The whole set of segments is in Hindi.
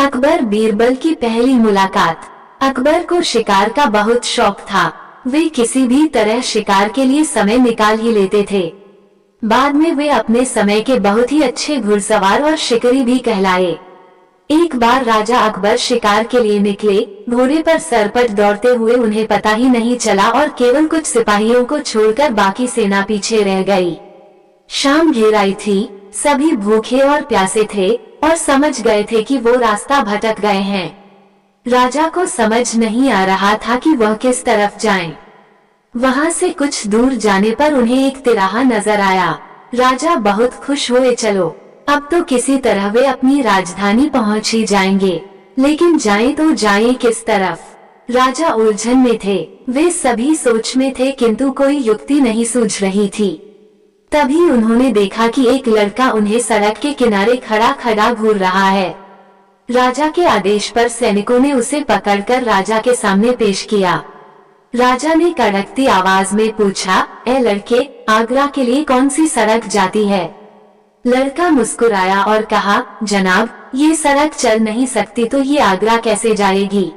अकबर बीरबल की पहली मुलाकात। अकबर को शिकार का बहुत शौक था। वे किसी भी तरह शिकार के लिए समय निकाल ही लेते थे। बाद में वे अपने समय के बहुत ही अच्छे घुड़सवार और शिकारी भी कहलाए। एक बार राजा अकबर शिकार के लिए निकले। घोड़े पर सरपट दौड़ते हुए उन्हें पता ही नहीं चला और केवल कुछ सिपाहियों को छोड़कर बाकी सेना पीछे रह गई। शाम घेर आई थी। सभी भूखे और प्यासे थे और समझ गए थे कि वो रास्ता भटक गए हैं। राजा को समझ नहीं आ रहा था कि वह किस तरफ जाएं। वहां से कुछ दूर जाने पर उन्हें एक तिराहा नजर आया। राजा बहुत खुश हुए। चलो, अब तो किसी तरह वे अपनी राजधानी पहुंच ही जाएंगे, लेकिन जाएं तो जाएं किस तरफ? राजा उलझन में थे। वे सभी सोच में थे, किंतु कोई युक्ति नहीं सूझ रही थी। तभी उन्होंने देखा कि एक लड़का उन्हें सड़क के किनारे खड़ा खड़ा घूर रहा है। राजा के आदेश पर सैनिकों ने उसे पकड़कर राजा के सामने पेश किया। राजा ने कड़कती आवाज में पूछा, ए लड़के, आगरा के लिए कौन सी सड़क जाती है? लड़का मुस्कुराया और कहा, जनाब, ये सड़क चल नहीं सकती तो ये आगरा कैसे जाएगी?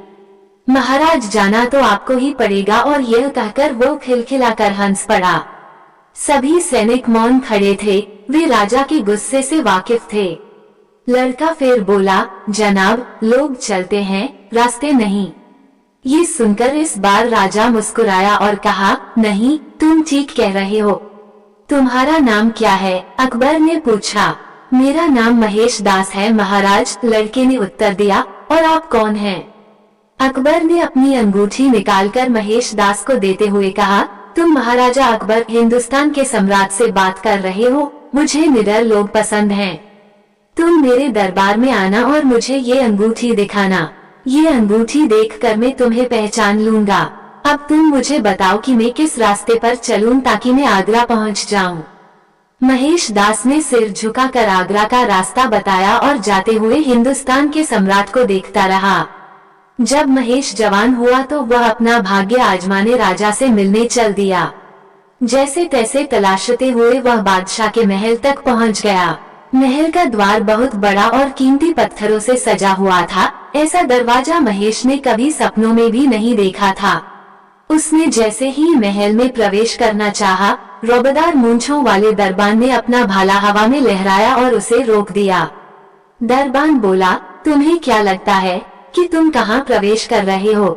महाराज, जाना तो आपको ही पड़ेगा। और यह कहकर वो खिलखिलाकर हंस पड़ा। सभी सैनिक मौन खड़े थे। वे राजा के गुस्से से वाकिफ थे। लड़का फिर बोला, जनाब, लोग चलते हैं, रास्ते नहीं। ये सुनकर इस बार राजा मुस्कुराया और कहा, नहीं, तुम ठीक कह रहे हो। तुम्हारा नाम क्या है? अकबर ने पूछा। मेरा नाम महेश दास है महाराज, लड़के ने उत्तर दिया। और आप कौन हैं? अकबर ने अपनी अंगूठी निकालकर महेश दास को देते हुए कहा, तुम महाराजा अकबर, हिंदुस्तान के सम्राट से बात कर रहे हो। मुझे निडर लोग पसंद हैं। तुम मेरे दरबार में आना और मुझे ये अंगूठी दिखाना। ये अंगूठी देखकर मैं तुम्हें पहचान लूंगा। अब तुम मुझे बताओ कि मैं किस रास्ते पर चलूं ताकि मैं आगरा पहुंच जाऊं। महेश दास ने सिर झुकाकर आगरा का रास्ता बताया और जाते हुए हिंदुस्तान के सम्राट को देखता रहा। जब महेश जवान हुआ तो वह अपना भाग्य आजमाने राजा से मिलने चल दिया। जैसे तैसे तलाशते हुए वह बादशाह के महल तक पहुंच गया। महल का द्वार बहुत बड़ा और कीमती पत्थरों से सजा हुआ था। ऐसा दरवाजा महेश ने कभी सपनों में भी नहीं देखा था। उसने जैसे ही महल में प्रवेश करना चाहा, रौबदार मूंछों वाले दरबान ने अपना भाला हवा में लहराया और उसे रोक दिया। दरबान बोला, तुम्हें क्या लगता है कि तुम कहाँ प्रवेश कर रहे हो?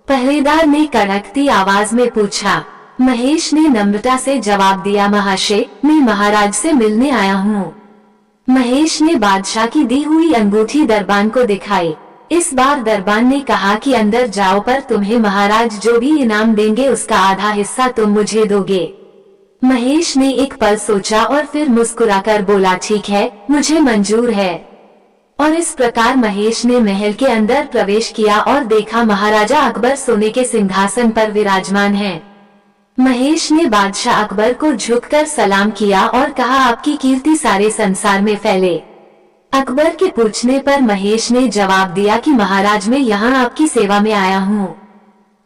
पहरेदार ने कड़कती आवाज में पूछा। महेश ने नम्रता से जवाब दिया, महाशय, मैं महाराज से मिलने आया हूँ। महेश ने बादशाह की दी हुई अंगूठी दरबान को दिखाई। इस बार दरबान ने कहा कि अंदर जाओ, पर तुम्हें महाराज जो भी इनाम देंगे उसका आधा हिस्सा तुम मुझे दोगे। महेश ने एक पल सोचा और फिर मुस्कुराकर बोला, ठीक है, मुझे मंजूर है। और इस प्रकार महेश ने महल के अंदर प्रवेश किया और देखा महाराजा अकबर सोने के सिंहासन पर विराजमान हैं। महेश ने बादशाह अकबर को झुककर सलाम किया और कहा, आपकी कीर्ति सारे संसार में फैले। अकबर के पूछने पर महेश ने जवाब दिया कि महाराज, मैं यहाँ आपकी सेवा में आया हूँ।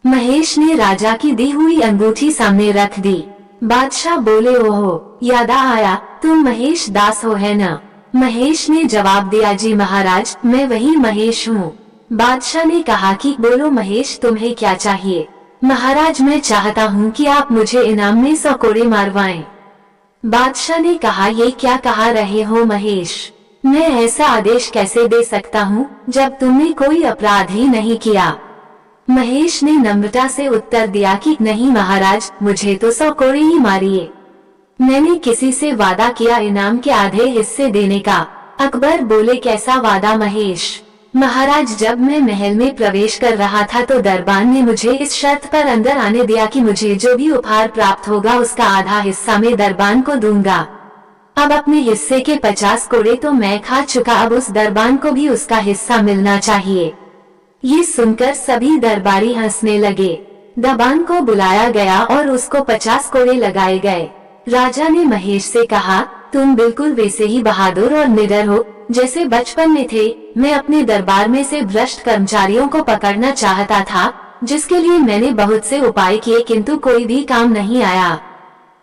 महेश ने राजा की दी हुई अंगूठी सामने रख दी। बादशाह बोले, ओहो, याद आया, तुम महेश दास हो, है न? महेश ने जवाब दिया, जी महाराज, मैं वही महेश हूँ। बादशाह ने कहा कि बोलो महेश, तुम्हें क्या चाहिए? महाराज, मैं चाहता हूँ कि आप मुझे इनाम में 100 कोड़े मारवाएं। बादशाह ने कहा, ये क्या कहा रहे हो महेश? मैं ऐसा आदेश कैसे दे सकता हूँ जब तुमने कोई अपराध ही नहीं किया? महेश ने नम्रता से उत्तर दिया कि नहीं महाराज, मुझे तो 100 कोड़े ही मारिए। मैंने किसी से वादा किया इनाम के आधे हिस्से देने का। अकबर बोले, कैसा वादा महेश? महाराज, जब मैं महल में प्रवेश कर रहा था तो दरबान ने मुझे इस शर्त पर अंदर आने दिया कि मुझे जो भी उपहार प्राप्त होगा उसका आधा हिस्सा मैं दरबान को दूंगा। अब अपने हिस्से के 50 कोड़े तो मैं खा चुका, अब उस दरबान को भी उसका हिस्सा मिलना चाहिए। ये सुनकर सभी दरबारी हंसने लगे। दरबान को बुलाया गया और उसको 50 कोड़े लगाए गए। राजा ने महेश से कहा, तुम बिल्कुल वैसे ही बहादुर और निडर हो जैसे बचपन में थे। मैं अपने दरबार में से भ्रष्ट कर्मचारियों को पकड़ना चाहता था, जिसके लिए मैंने बहुत से उपाय किए, किंतु कोई भी काम नहीं आया।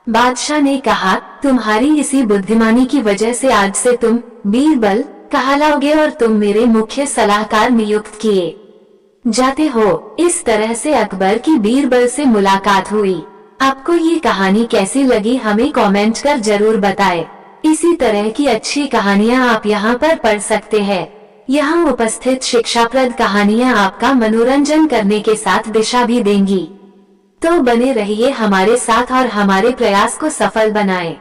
बादशाह ने कहा, तुम्हारी इसी बुद्धिमानी की वजह से आज से तुम बीरबल कहलाओगे और तुम मेरे मुख्य सलाहकार नियुक्त किए जाते हो। इस तरह से अकबर की बीरबल से मुलाकात हुई। आपको ये कहानी कैसी लगी हमें कमेंट कर जरूर बताएं। इसी तरह की अच्छी कहानियाँ आप यहाँ पर पढ़ सकते हैं। यहाँ उपस्थित शिक्षाप्रद कहानियाँ आपका मनोरंजन करने के साथ दिशा भी देंगी। तो बने रहिए हमारे साथ और हमारे प्रयास को सफल बनाएं।